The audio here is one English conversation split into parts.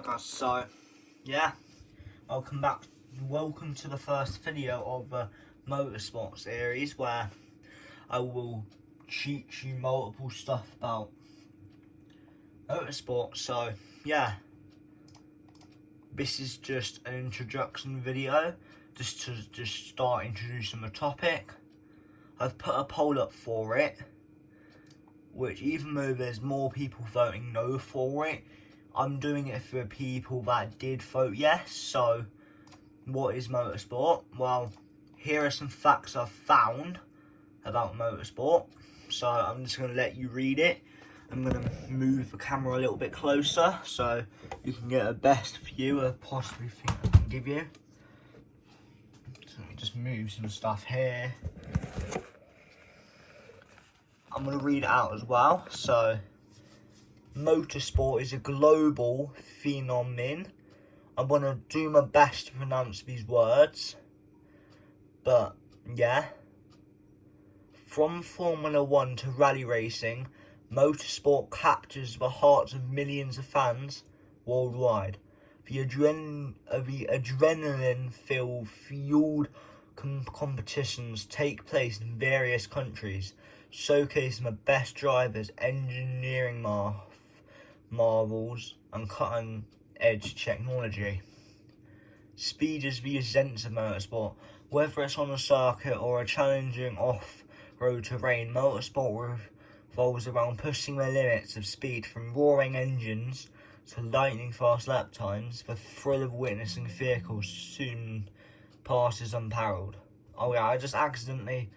Alright guys, so yeah, welcome to the first video of the Motorsport series, where I will teach you multiple stuff about motorsport. So yeah, this is just an introduction video, just to start introducing the topic. I've put a poll up for it, which, even though there's more people voting no for it, I'm doing it for people that did vote yes. So what is motorsport? Well, here are some facts I've found about motorsport. So I'm just going to let you read it. I'm going to move the camera a little bit closer so you can get a best view I possibly think I can give you. So let me just move some stuff here. I'm going to read it out as well. So, motorsport is a global phenomenon. I'm going to do my best to pronounce these words. But, yeah. From Formula 1 to rally racing, motorsport captures the hearts of millions of fans worldwide. The adrenaline-fueled competitions take place in various countries, showcasing the best drivers, engineering marvels, and cutting-edge technology. Speed is the essence of motorsport. Whether it's on a circuit or a challenging off-road terrain, motorsport revolves around pushing the limits of speed, from roaring engines to lightning-fast lap times. The thrill of witnessing vehicles soon passes unparalleled. Oh yeah, I just accidentally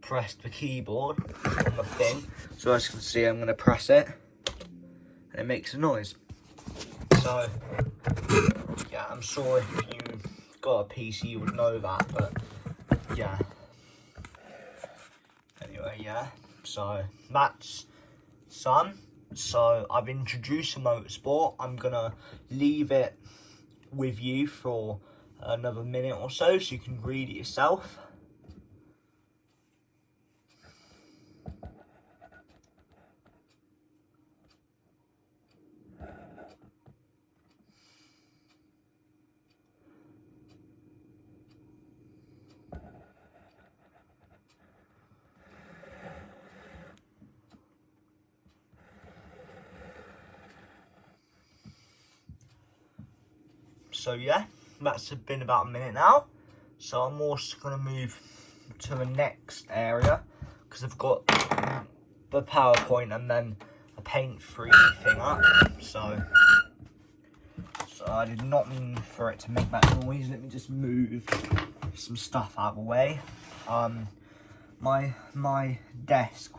pressed the keyboard on the thing, so as you can see, I'm going to press it and it makes a noise. So yeah, I'm sure if you got a PC you would know that, but yeah, anyway, yeah, so that's some. So I've introduced a motorsport. I'm gonna leave it with you for another minute or so you can read it yourself. So yeah, that's been about a minute now. So I'm also going to move to the next area, because I've got the PowerPoint and then a paint 3D thing up. So I did not mean for it to make that noise. Let me just move some stuff out of the way. My desk,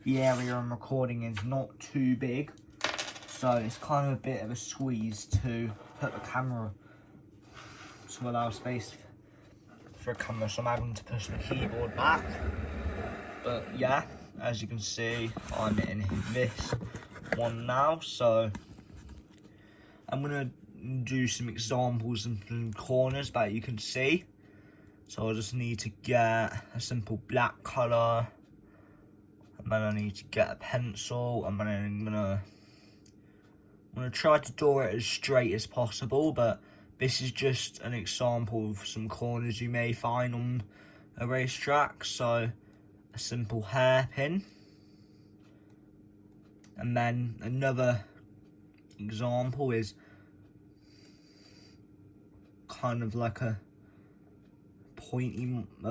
the area I'm recording, is not too big, so it's kind of a bit of a squeeze to put the camera, to allow space for a camera, so I'm having to push the keyboard back. But yeah, as you can see, I'm in this one now, so I'm gonna do some examples and some corners that you can see. So I just need to get a simple black colour, and then I need to get a pencil, and then I'm gonna try to draw it as straight as possible, but this is just an example of some corners you may find on a racetrack. So a simple hairpin, and then another example is kind of like a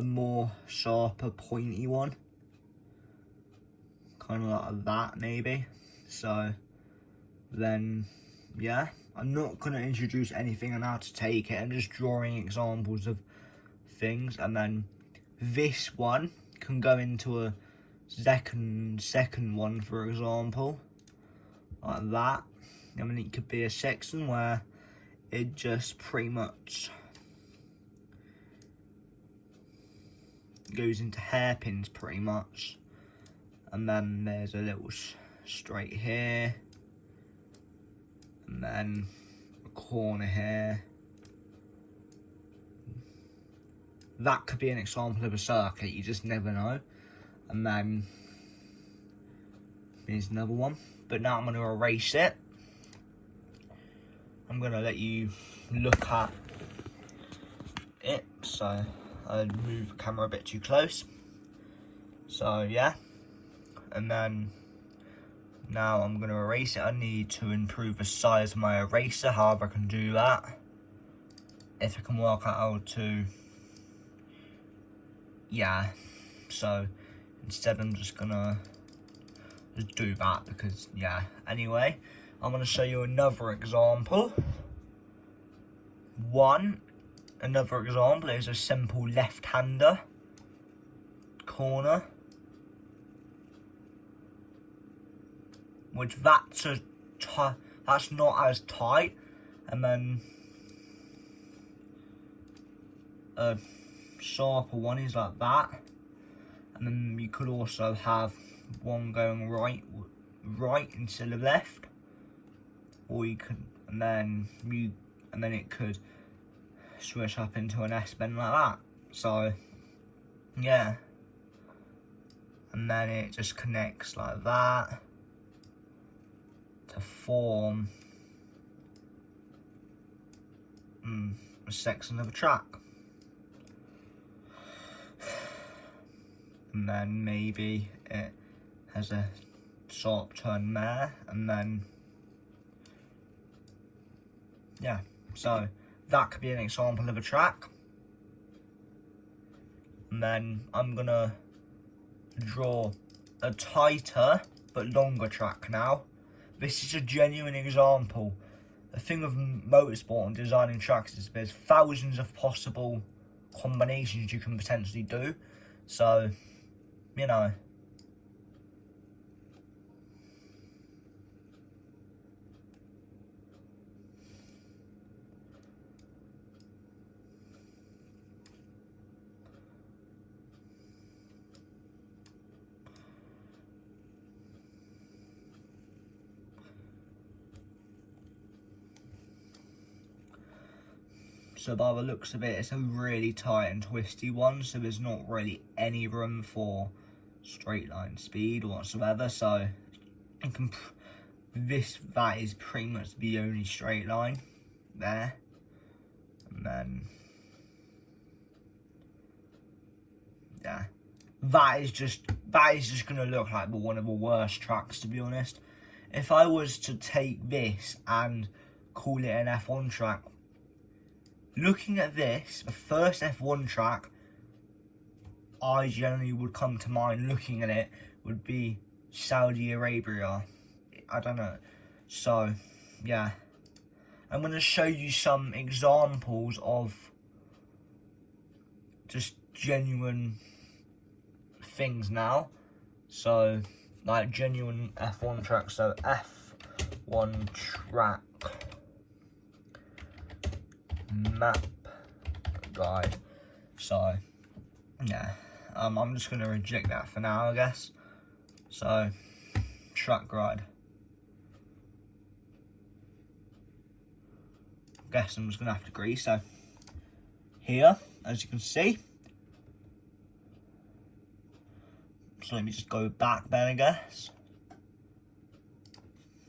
more sharper pointy one, kind of like that maybe. So then yeah, I'm not going to introduce anything on how to take it. I'm just drawing examples of things, and then this one can go into a second one, for example, like that. I mean, it could be a section where it just pretty much goes into hairpins pretty much, and then there's a little straight here, and then a corner here. That could be an example of a circuit, you just never know. And then here's another one, but now I'm going to erase it. I'm gonna let you look at it. So I move the camera a bit too close. So yeah, and then now I'm gonna erase it. I need to improve the size of my eraser. However, I can do that if I can work out how to. Yeah, so instead I'm just gonna do that because yeah. Anyway, I'm gonna show you another example. Another example is a simple left-hander corner, which that's not as tight, and then a sharper one is like that, and then you could also have one going right instead of left, or you could, and then it could switch up into an S bend like that. So yeah, and then it just connects like that to form a section of a track. And then maybe it has a sharp turn there, and then yeah, so that could be an example of a track. And then I'm gonna draw a tighter but longer track now. This is a genuine example. The thing with motorsport and designing tracks is there's thousands of possible combinations you can potentially do. So, you know. So by the looks of it, it's a really tight and twisty one, so there's not really any room for straight line speed whatsoever. So you can, that is pretty much the only straight line there, and then yeah, that is just gonna look like one of the worst tracks, to be honest. If I was to take this and call it an F1 track, looking at this, the first F1 track I generally would come to mind looking at it would be Saudi Arabia. I don't know. So, yeah. I'm going to show you some examples of just genuine things now. So, like genuine F1 tracks. So, F1 track map guide. So yeah, I'm just gonna reject that for now, I guess. So track guide. Guess I'm just gonna have to agree. So here, as you can see, so let me just go back then, I guess.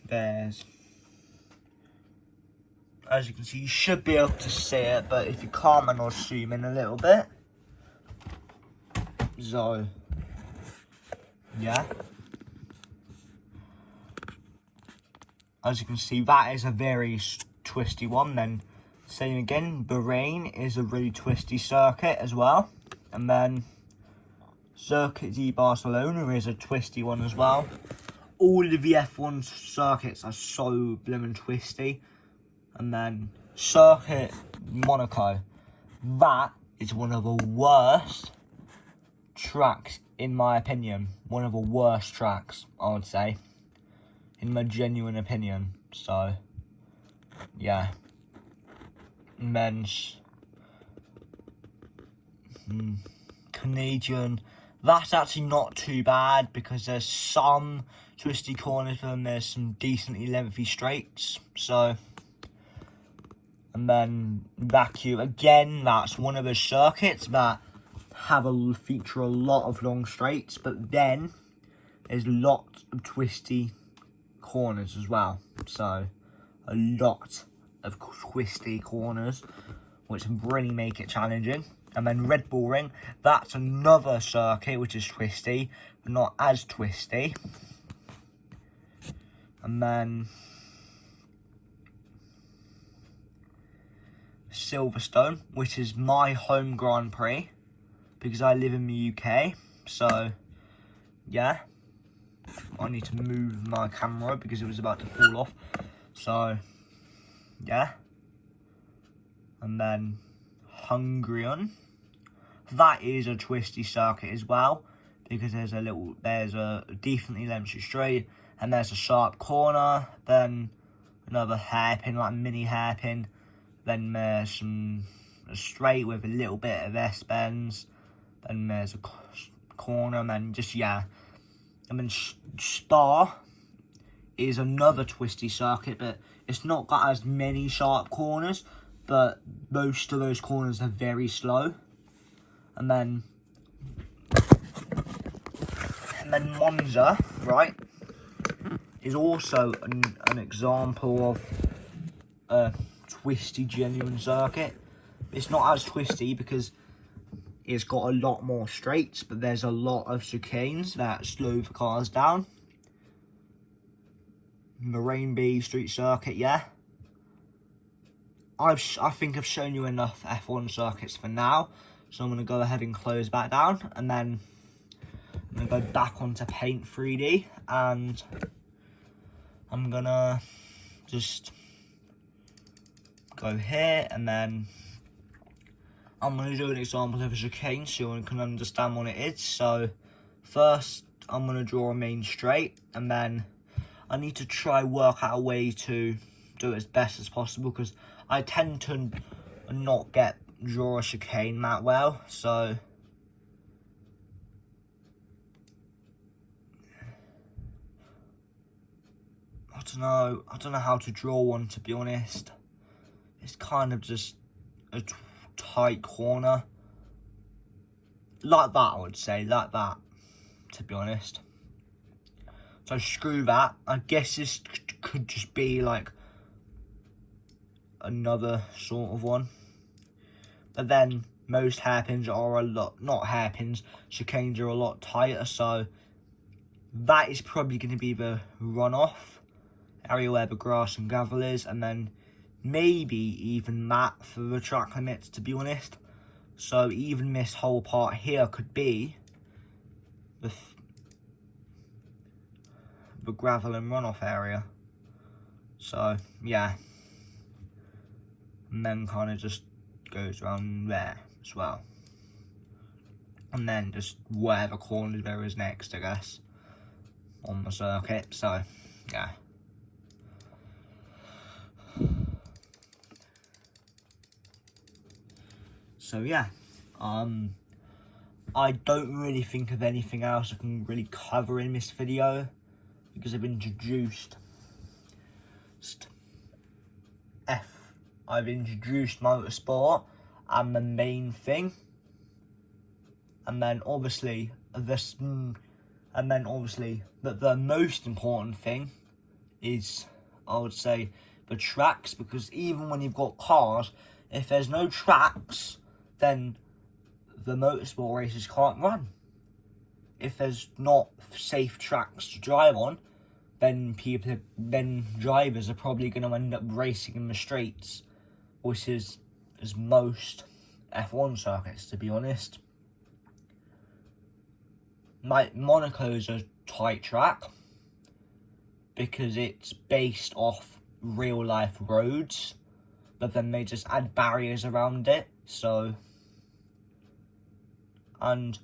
There's, as you can see, you should be able to see it, but if you can't, then I'll zoom in a little bit. So, yeah. As you can see, that is a very twisty one. Then, same again, Bahrain is a really twisty circuit as well. And then, Circuit de Barcelona is a twisty one as well. All of the F1 circuits are so blimmin' twisty. And then Circuit Monaco, that is one of the worst tracks in my opinion. One of the worst tracks, I would say, in my genuine opinion. So yeah. And then Canadian, that's actually not too bad because there's some twisty corners and there's some decently lengthy straights. So, and then Baku, again, that's one of the circuits that feature a lot of long straights, but then there's lots of twisty corners as well. So, a lot of twisty corners, which really make it challenging. And then Red Bull Ring, that's another circuit which is twisty, but not as twisty. And then Silverstone, which is my home Grand Prix, because I live in the UK. So, yeah. I need to move my camera because it was about to fall off. So, yeah. And then Hungarian. That is a twisty circuit as well, because there's a decently lengthy straight, and there's a sharp corner, then another hairpin, like mini hairpin, then there's a straight with a little bit of S-bends, then there's a corner, and then just, yeah. And then Spa is another twisty circuit, but it's not got as many sharp corners, but most of those corners are very slow. And then Monza, right, is also an example of a twisty genuine circuit. It's not as twisty because it's got a lot more straights, but there's a lot of chicanes that slow the cars down. Moraine Street Circuit, yeah. I think I've shown you enough F1 circuits for now, so I'm going to go ahead and close back down, and then I'm going to go back onto Paint 3D, and I'm going to just go here, and then I'm going to do an example of a chicane so you can understand what it is. So first I'm going to draw a main straight, and then I need to try work out a way to do it as best as possible, because I tend to not draw a chicane that well. So I don't know how to draw one, to be honest. It's kind of just a tight corner, like that, I would say, like that, to be honest. So screw that. I guess this could just be like another sort of one. But then most hairpins are not hairpins, chicanes are a lot tighter, so that is probably going to be the runoff area where the grass and gravel is, and then maybe even that for the track limits, to be honest. So even this whole part here could be the gravel and runoff area. So yeah, and then kind of just goes around there as well, and then just whatever corner there is next, I guess, on the circuit. So yeah. So yeah, I don't really think of anything else I can really cover in this video, because I've introduced motorsport and the main thing, and then obviously the most important thing is, I would say, the tracks, because even when you've got cars, if there's no tracks, then the motorsport races can't run. If there's not safe tracks to drive on, then drivers are probably going to end up racing in the straights, which is as most F1 circuits, to be honest. Like Monaco's a tight track because it's based off real life roads, but then they just add barriers around it. So, and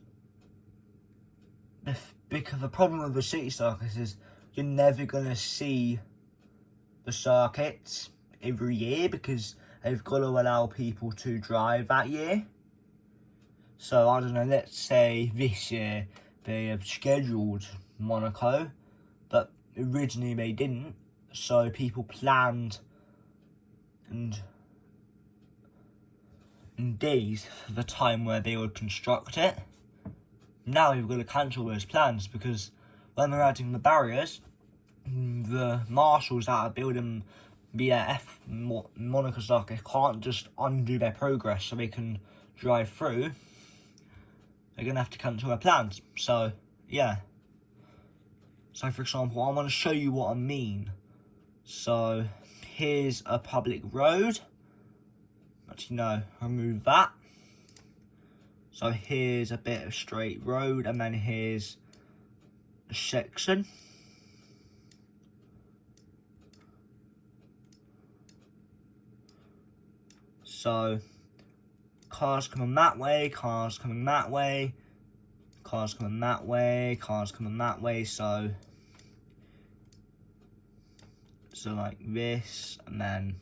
because the problem with the city circuits is you're never going to see the circuits every year, because they've got to allow people to drive that year. So I don't know, let's say this year they have scheduled Monaco, but originally they didn't, so people planned and days for the time where they would construct it. Now you've got to cancel those plans, because when they're adding the barriers, the marshals that are building the Monaco circuit can't just undo their progress so they can drive through. They're going to have to cancel their plans. So, yeah. So, for example, I want to show you what I mean. So, here's a public road. Actually, no, remove that. So, here's a bit of straight road, and then here's a section. So, cars coming that way, cars coming that way, cars coming that way, cars coming that way, so like this, and then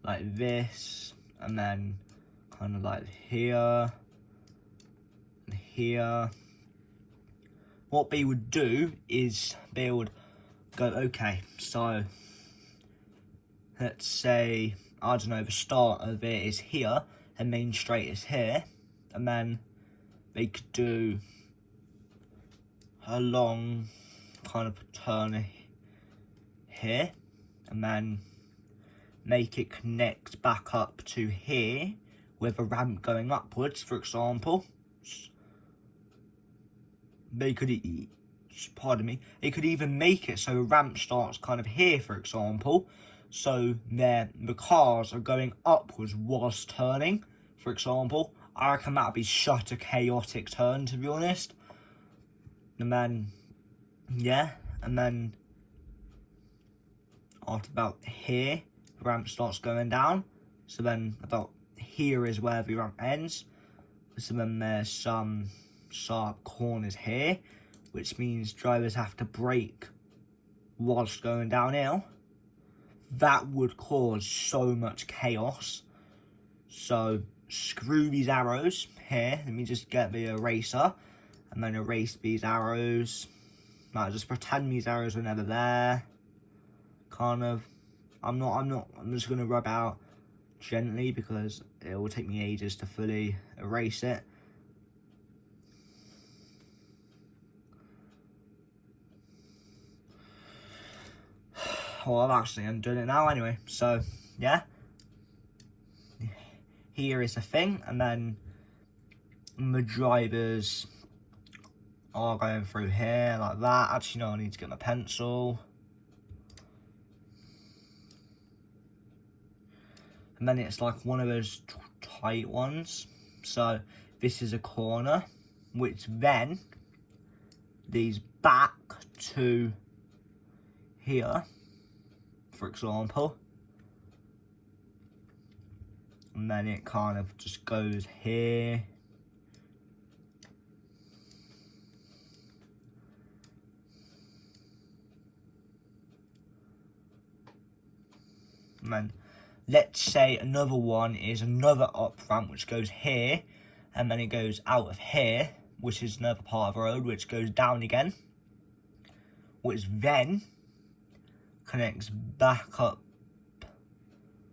like this, and then kind of like here, and here. What they would do is they would go, okay, so let's say, I don't know, the start of it is here, and main straight is here, and then they could do a long kind of turn here, and then make it connect back up to here with a ramp going upwards, for example. They could, pardon me, they could even make it so a ramp starts kind of here, for example, so the cars are going upwards whilst turning, for example. I reckon that would be such a chaotic turn, to be honest. And then, yeah, and then after about here, the ramp starts going down. So then about here is where the ramp ends. So then there's some sharp corners here, which means drivers have to brake whilst going downhill. That would cause so much chaos. So screw these arrows here. Let me just get the eraser and then erase these arrows. Like, just pretend these arrows were never there. Kind of. I'm just gonna rub out gently because it will take me ages to fully erase it. Well, I'm doing it now anyway. So, yeah. Here is the thing, and then the drivers are going through here like that. Actually, no, I need to get my pencil. And then it's like one of those tight ones. So, this is a corner, which then leads back to here, for example. And then it kind of just goes here. And then let's say another one is another up ramp which goes here, and then it goes out of here, which is another part of the road which goes down again, which then connects back up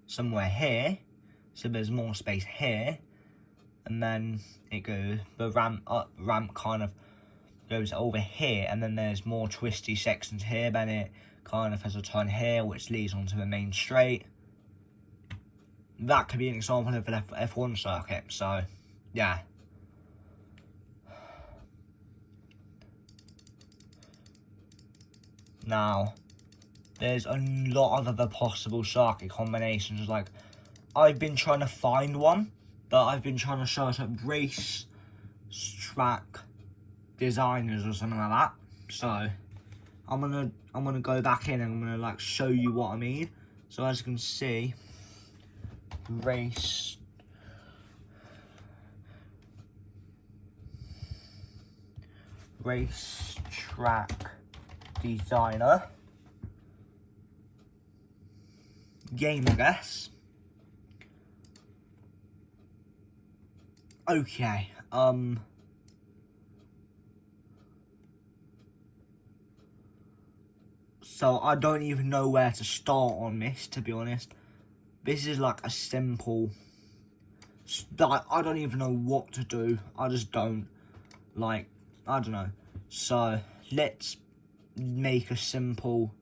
somewhere here. So there's more space here, and then it goes, the ramp kind of goes over here, and then there's more twisty sections here, then it kind of has a turn here, which leads onto the main straight. That could be an example of an F1 circuit, so, yeah. Now, there's a lot of other possible circuit combinations, like, I've been trying to find one, but I've been trying to search up race track designers or something like that. So I'm gonna go back in and I'm gonna like show you what I mean. So as you can see, race track designer game, I guess. Okay, so I don't even know where to start on this, to be honest. This is like a simple, like, I don't even know what to do. I just don't, like, I don't know. So, let's make a simple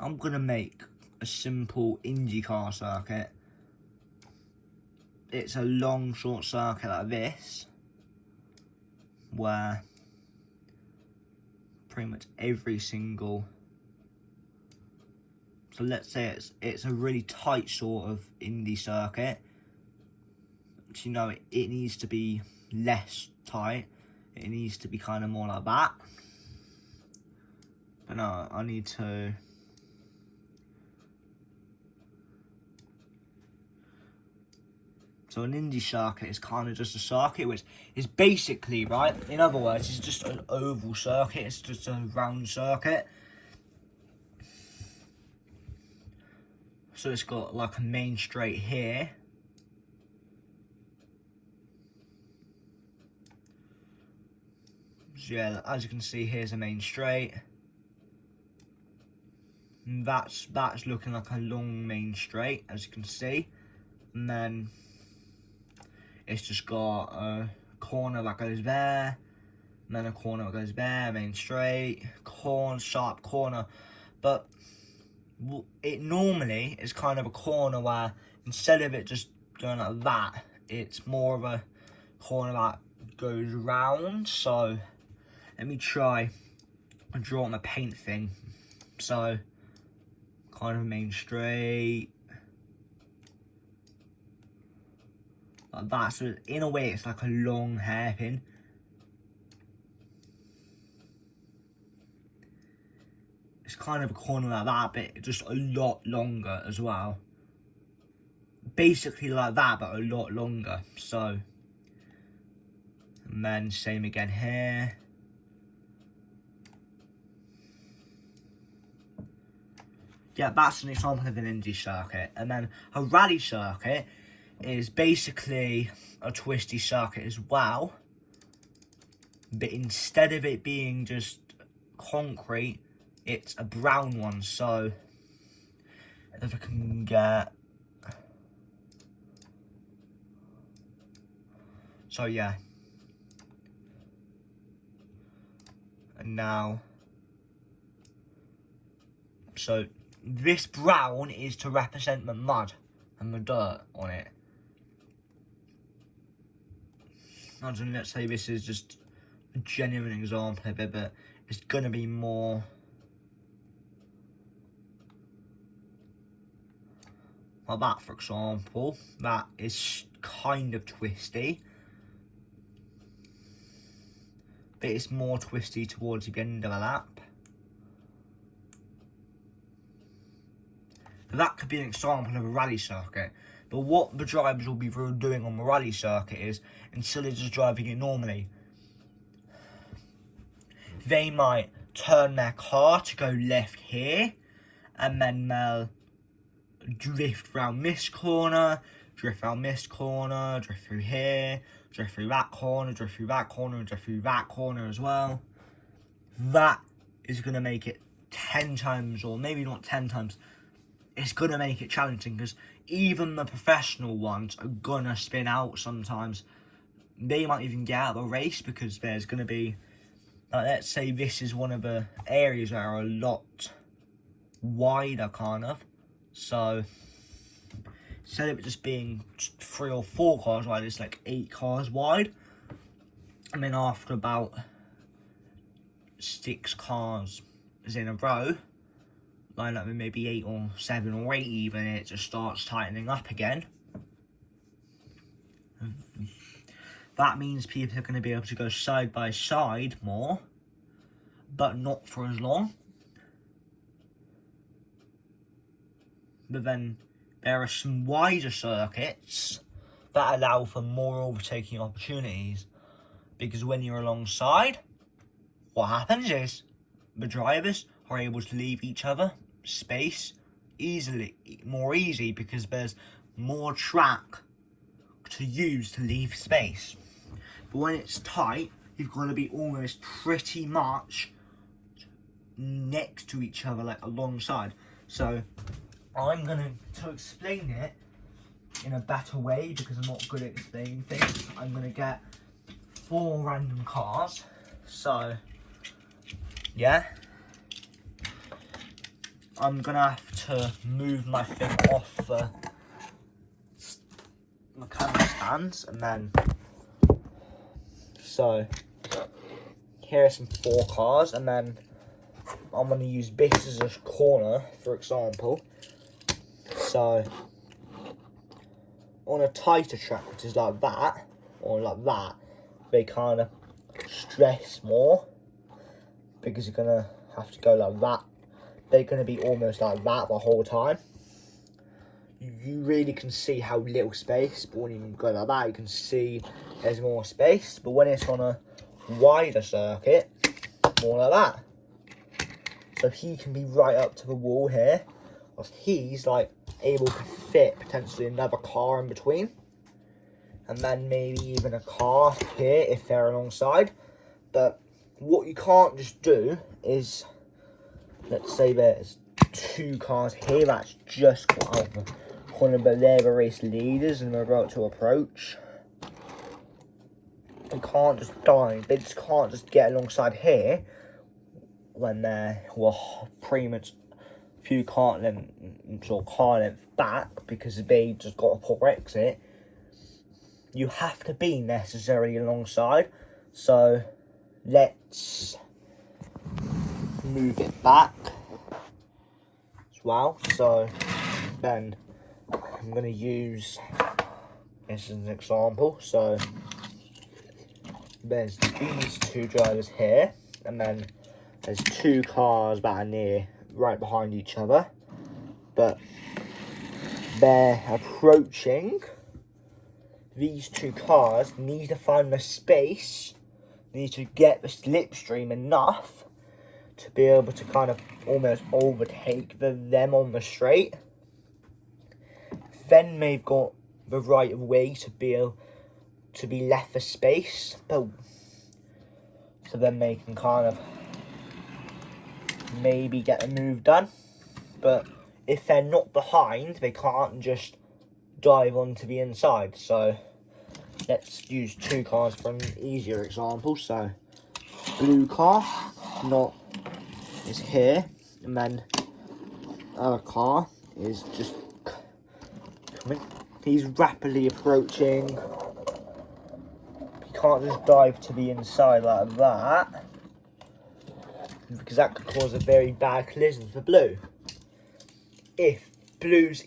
I'm going to make a simple IndyCar circuit. It's a long, short circuit like this, where pretty much every single... So let's say it's a really tight sort of Indy circuit. So, you know, it needs to be less tight. It needs to be kind of more like that. But no, I need to... So an Indy circuit is kind of just a circuit, which is basically, right, in other words, it's just an oval circuit. It's just a round circuit. So it's got like a main straight here. So yeah, as you can see, here's a main straight. And that's looking like a long main straight, as you can see. And then it's just got a corner that goes there, and then a corner that goes there, main straight, sharp corner. But it normally is kind of a corner where instead of it just going like that, it's more of a corner that goes round. So let me try and draw on the paint thing. So kind of main straight, like that. So in a way it's like a long hairpin. It's kind of a corner like that, but just a lot longer as well. Basically like that, but a lot longer. So, and then same again here. Yeah, that's an example of an Indy circuit. And then a rally circuit is basically a twisty circuit as well. But instead of it being just concrete, it's a brown one. So if I can get... So yeah. And now... So this brown is to represent the mud and the dirt on it. Imagine, let's say this is just a genuine example of it, but it's going to be more... like that, for example. That is kind of twisty. But it's more twisty towards the end of a lap. That could be an example of a rally circuit. But what the drivers will be doing on the rally circuit is, instead of just driving it normally, they might turn their car to go left here, and then they'll drift round this corner, drift round this corner, drift through here, drift through that corner, drift through that corner, and drift through that corner as well. That is going to make it 10 times, or maybe not 10 times, it's going to make it challenging, because even the professional ones are going to spin out sometimes. They might even get out of the race, because there's going to be, let's say this is one of the areas that are a lot wider, kind of. So instead of it just being 3 or 4 cars wide, it's like 8 cars wide. And then after about 6 cars in a row, line up with maybe 8 or 7 or 8 even, it just starts tightening up again. That means people are going to be able to go side by side more, but not for as long. But then there are some wider circuits that allow for more overtaking opportunities. Because when you're alongside, what happens is the drivers are able to leave each other space more easy, because there's more track to use to leave space. But when it's tight, you've got to be almost pretty much next to each other, like alongside. So I'm going to explain it in a better way, because I'm not good at explaining things. I'm going to get 4 random cars. So, yeah. I'm gonna have to move my thing off the mechanical stands, and then, so here are some 4 cars, and then I'm gonna use this as a corner, for example. So on a tighter track, which is like that, or like that, they kind of stress more, because you're gonna have to go like that. They're gonna be almost like that the whole time. You really can see how little space, but when you go like that, you can see there's more space. But when it's on a wider circuit, more like that. So he can be right up to the wall here, whilst he's like able to fit potentially another car in between, and then maybe even a car here if they're alongside. But what you can't just do is, let's say there's 2 cars here that's just got out of the corner, but they're the race leaders and they're about to approach. They can't just dive, they just can't just get alongside here when they're, well, pretty much a few car lengths back, because they just got a poor exit. You have to be necessarily alongside. So let's move it back as well. So then I'm going to use this as an example. So there's these 2 drivers here, and then there's 2 cars that are near, right behind each other, but they're approaching. These 2 cars need to find the space, need to get the slipstream enough to be able to kind of almost overtake them on the straight. Then they've got the right of way to be able to be left for space, but so then they can kind of maybe get a move done. But if they're not behind, they can't just dive onto the inside. So let's use 2 cars for an easier example. So blue car is here, and then our car is just coming. He's rapidly approaching. You can't just dive to the inside like that, because that could cause a very bad collision for blue. If blue's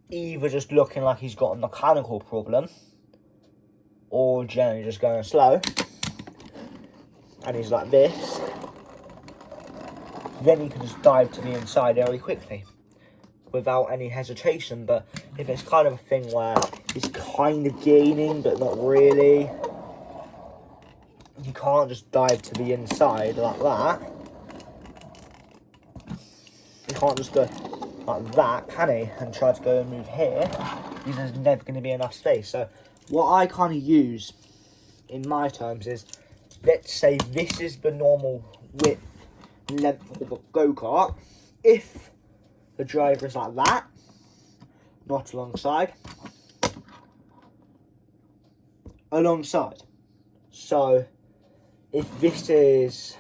either just looking like he's got a mechanical problem, or generally just going slow, and he's like this, then he can just dive to the inside very quickly without any hesitation. But if it's kind of a thing where he's kind of gaining but not really, you can't just dive to the inside like that. You can't just go like that, can he? And try to go and move here, because there's never going to be enough space. So what I kind of use in my terms is, let's say this is the normal width and length of a go-kart. If the driver is like that, not alongside, alongside. So if this is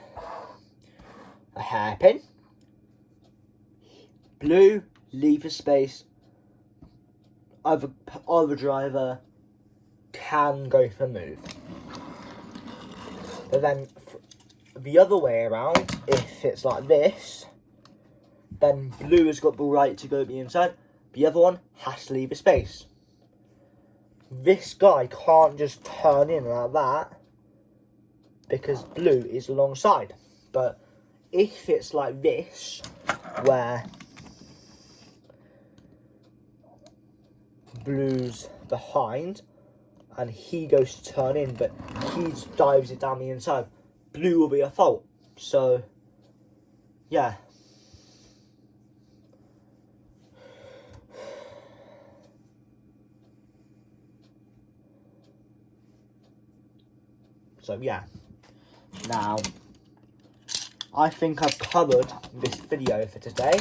a hairpin, blue, leave a space, other driver can go for move. But then the other way around, if it's like this, then blue has got the right to go the inside, the other one has to leave a space. This guy can't just turn in like that, because blue is alongside. But if it's like this, where blue's behind and he goes to turn in, but he just dives it down the inside, blue will be at fault. So yeah, now I think I've covered this video for today.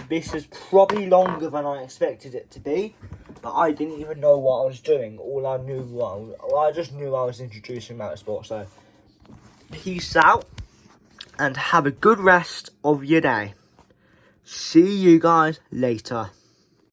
This is probably longer than I expected it to be, but I didn't even know what I was doing. All I knew was, I just knew I was introducing motorsport. So peace out and have a good rest of your day. See you guys later.